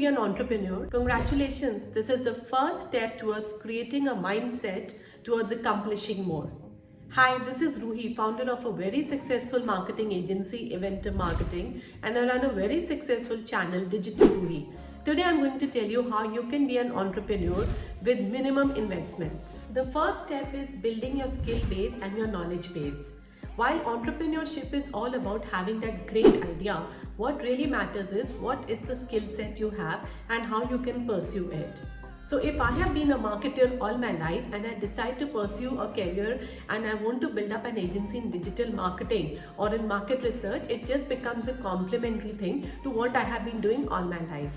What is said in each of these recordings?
be an entrepreneur? Congratulations, this is the first step towards creating a mindset towards accomplishing more. Hi, this is Ruhee, founder of a very successful marketing agency, Event Marketing, and I run a very successful channel, Digital Ruhee. Today I'm going to tell you how you can be an entrepreneur with minimum investments. The first step is building your skill base and your knowledge base. While entrepreneurship is all about having that great idea, what really matters is what is the skill set you have and how you can pursue it. So if I have been a marketer all my life and I decide to pursue a career and I want to build up an agency in digital marketing or in market research, it just becomes a complementary thing to what I have been doing all my life.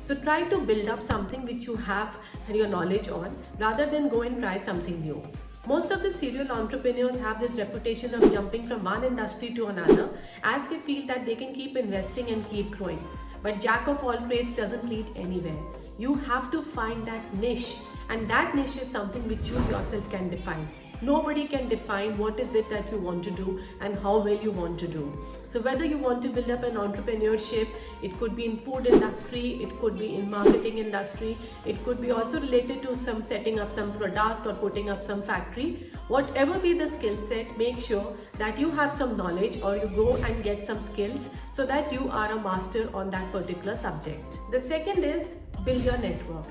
So try to build up something which you have your knowledge on rather than go and try something new. Most of the serial entrepreneurs have this reputation of jumping from one industry to another as they feel that they can keep investing and keep growing. But jack of all trades doesn't lead anywhere. You have to find that niche, and that niche is something which you yourself can define. Nobody can define what is it that you want to do and how well you want to do. So whether you want to build up an entrepreneurship, it could be in food industry, it could be in marketing industry, it could be also related to some setting up some product or putting up some factory. Whatever be the skill set, make sure that you have some knowledge or you go and get some skills so that you are a master on that particular subject. The second is build your network.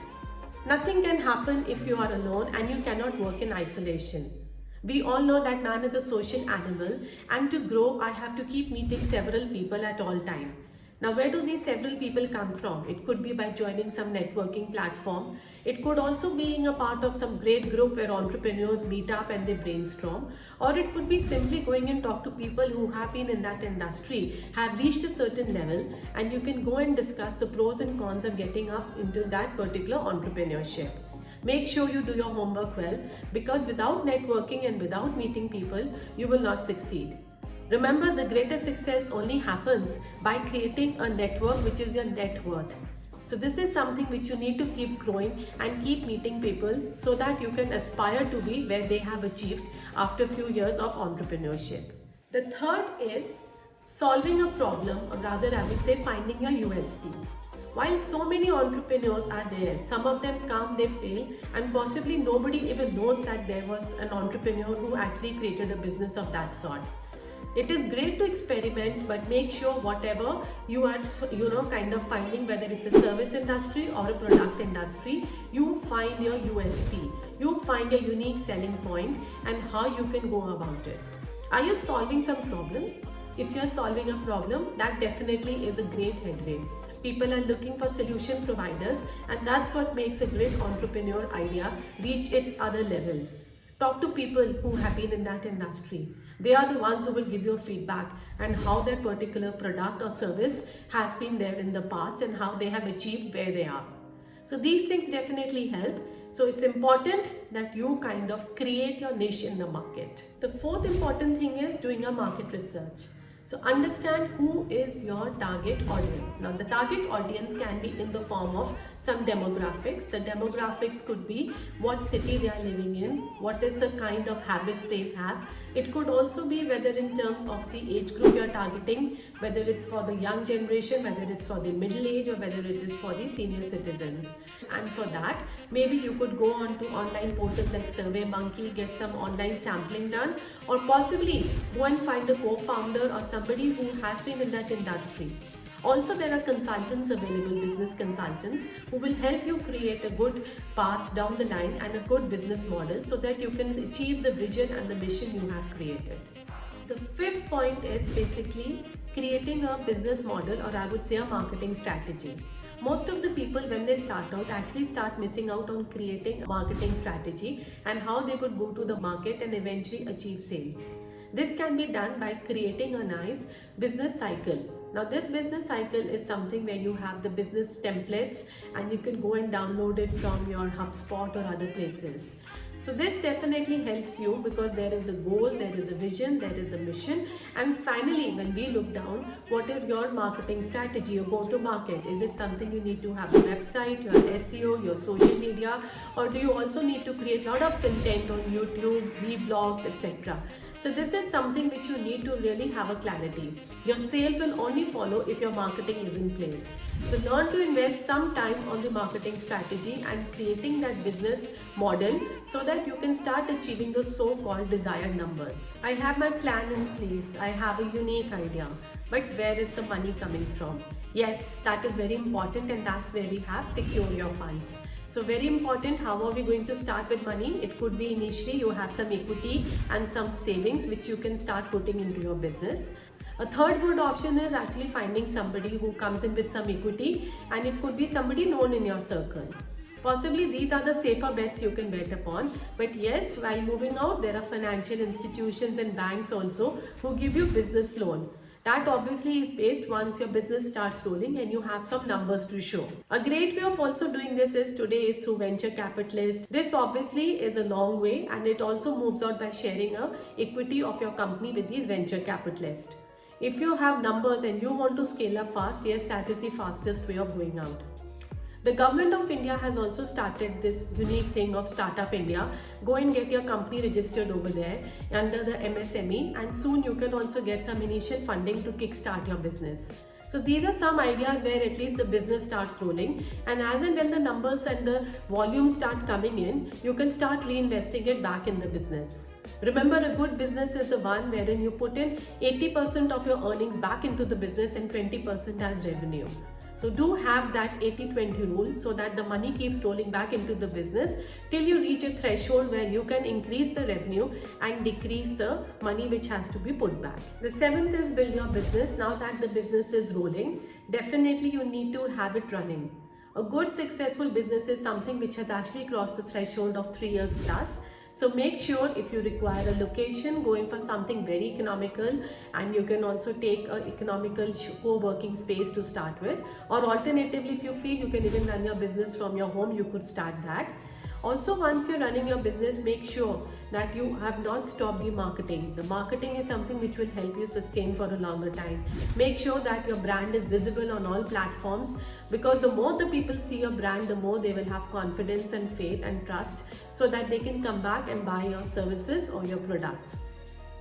Nothing can happen if you are alone and you cannot work in isolation. We all know that man is a social animal, and to grow I have to keep meeting several people at all time. Now where do these several people come from? It could be by joining some networking platform. It could also be being a part of some great group where entrepreneurs meet up and they brainstorm. Or it could be simply going and talk to people who have been in that industry, have reached a certain level, and you can go and discuss the pros and cons of getting up into that particular entrepreneurship. Make sure you do your homework well, because without networking and without meeting people, you will not succeed. Remember, the greatest success only happens by creating a network which is your net worth. So this is something which you need to keep growing and keep meeting people so that you can aspire to be where they have achieved after a few years of entrepreneurship. The third is solving a problem, or rather I would say finding a USP. While so many entrepreneurs are there, some of them come, they fail, and possibly nobody even knows that there was an entrepreneur who actually created a business of that sort. It is great to experiment, but make sure whatever you are, kind of finding, whether it's a service industry or a product industry, you find your USP. You find a unique selling point and how you can go about it. Are you solving some problems? If you're solving a problem, that definitely is a great headway. People are looking for solution providers, and that's what makes a great entrepreneur idea reach its other level. Talk to people who have been in that industry. They are the ones who will give you feedback and how that particular product or service has been there in the past and how they have achieved where they are. So these things definitely help. So it's important that you kind of create your niche in the market. The fourth important thing is doing a market research. So understand who is your target audience. Now the target audience can be in the form of some demographics. The demographics could be what city they are living in, what is the kind of habits they have. It could also be whether in terms of the age group you are targeting, whether it's for the young generation, whether it's for the middle age, or whether it is for the senior citizens. And for that, maybe you could go on to online portals like SurveyMonkey, get some online sampling done, or possibly go and find a co-founder or somebody who has been in that industry. Also, there are consultants available, business consultants, who will help you create a good path down the line and a good business model so that you can achieve the vision and the mission you have created. The fifth point is basically creating a business model, or I would say a marketing strategy. Most of the people, when they start out, actually start missing out on creating a marketing strategy and how they could go to the market and eventually achieve sales. This can be done by creating a nice business cycle. Now this business cycle is something where you have the business templates and you can go and download it from your HubSpot or other places. So this definitely helps you because there is a goal, there is a vision, there is a mission, and finally when we look down, what is your marketing strategy, your go-to-market? Is it something you need to have a website, your SEO, your social media, or do you also need to create a lot of content on YouTube, vlogs, etc.? So this is something which you need to really have a clarity. Your sales will only follow if your marketing is in place. So learn to invest some time on the marketing strategy and creating that business model so that you can start achieving the so-called desired numbers. I have my plan in place. I have a unique idea. But where is the money coming from? Yes, that is very important, and that's where we have secure your funds. So very important, how are we going to start with money? It could be initially you have some equity and some savings which you can start putting into your business. A third good option is actually finding somebody who comes in with some equity, and it could be somebody known in your circle. Possibly these are the safer bets you can bet upon. But yes, while moving out, there are financial institutions and banks also who give you business loan. That obviously is based once your business starts rolling and you have some numbers to show. A great way of also doing this is today is through venture capitalists. This obviously is a long way, and it also moves out by sharing a equity of your company with these venture capitalists. If you have numbers and you want to scale up fast, yes, that is the fastest way of going out. The government of India has also started this unique thing of Startup India. Go and get your company registered over there under the MSME, and soon you can also get some initial funding to kickstart your business. So these are some ideas where at least the business starts rolling, and as and when the numbers and the volumes start coming in, you can start reinvesting it back in the business. Remember, a good business is the one wherein you put in 80% of your earnings back into the business and 20% as revenue. So do have that 80-20 rule so that the money keeps rolling back into the business till you reach a threshold where you can increase the revenue and decrease the money which has to be put back. The seventh is build your business. Now that the business is rolling, definitely you need to have it running. A good successful business is something which has actually crossed the threshold of 3 years plus. So make sure if you require a location, go in for something very economical, and you can also take an economical co-working space to start with, or alternatively if you feel you can even run your business from your home, you could start that. Also, once you're running your business, make sure that you have not stopped the marketing. The marketing is something which will help you sustain for a longer time. Make sure that your brand is visible on all platforms, because the more the people see your brand, the more they will have confidence and faith and trust so that they can come back and buy your services or your products.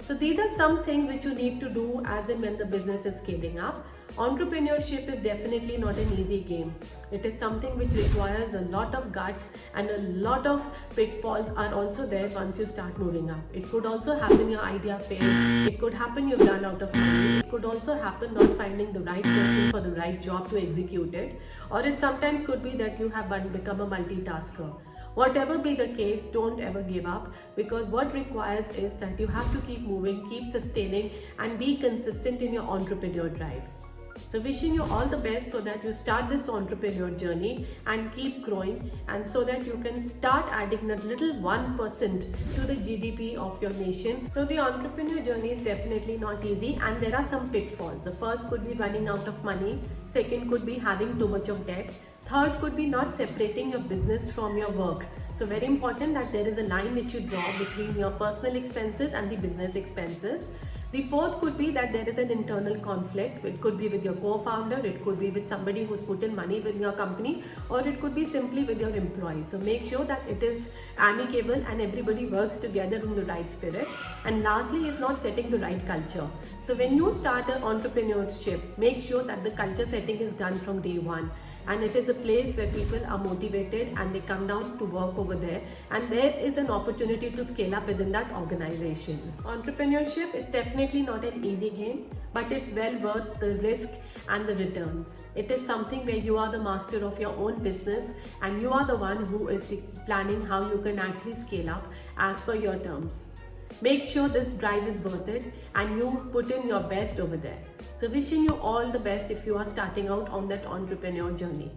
So these are some things which you need to do as and when the business is scaling up. Entrepreneurship is definitely not an easy game. It is something which requires a lot of guts, and a lot of pitfalls are also there once you start moving up. It could also happen your idea fails. It could happen you've run out of money. It could also happen not finding the right person for the right job to execute it. Or it sometimes could be that you have become a multitasker. Whatever be the case, don't ever give up, because what requires is that you have to keep moving, keep sustaining, and be consistent in your entrepreneur drive. So wishing you all the best so that you start this entrepreneur journey and keep growing, and so that you can start adding that little 1% to the GDP of your nation. So the entrepreneur journey is definitely not easy, and there are some pitfalls. The first could be running out of money. Second could be having too much of debt. Third could be not separating your business from your work. So very important that there is a line which you draw between your personal expenses and the business expenses. The fourth could be that there is an internal conflict. It could be with your co-founder, it could be with somebody who's put in money with your company, or it could be simply with your employees. So make sure that it is amicable and everybody works together in the right spirit. And lastly is not setting the right culture. So when you start an entrepreneurship, make sure that the culture setting is done from day one. And it is a place where people are motivated and they come down to work over there, and there is an opportunity to scale up within that organization. Entrepreneurship is definitely not an easy game, but it's well worth the risk and the returns. It is something where you are the master of your own business, and you are the one who is planning how you can actually scale up as per your terms. Make sure this drive is worth it and you put in your best over there. So wishing you all the best if you are starting out on that entrepreneur journey.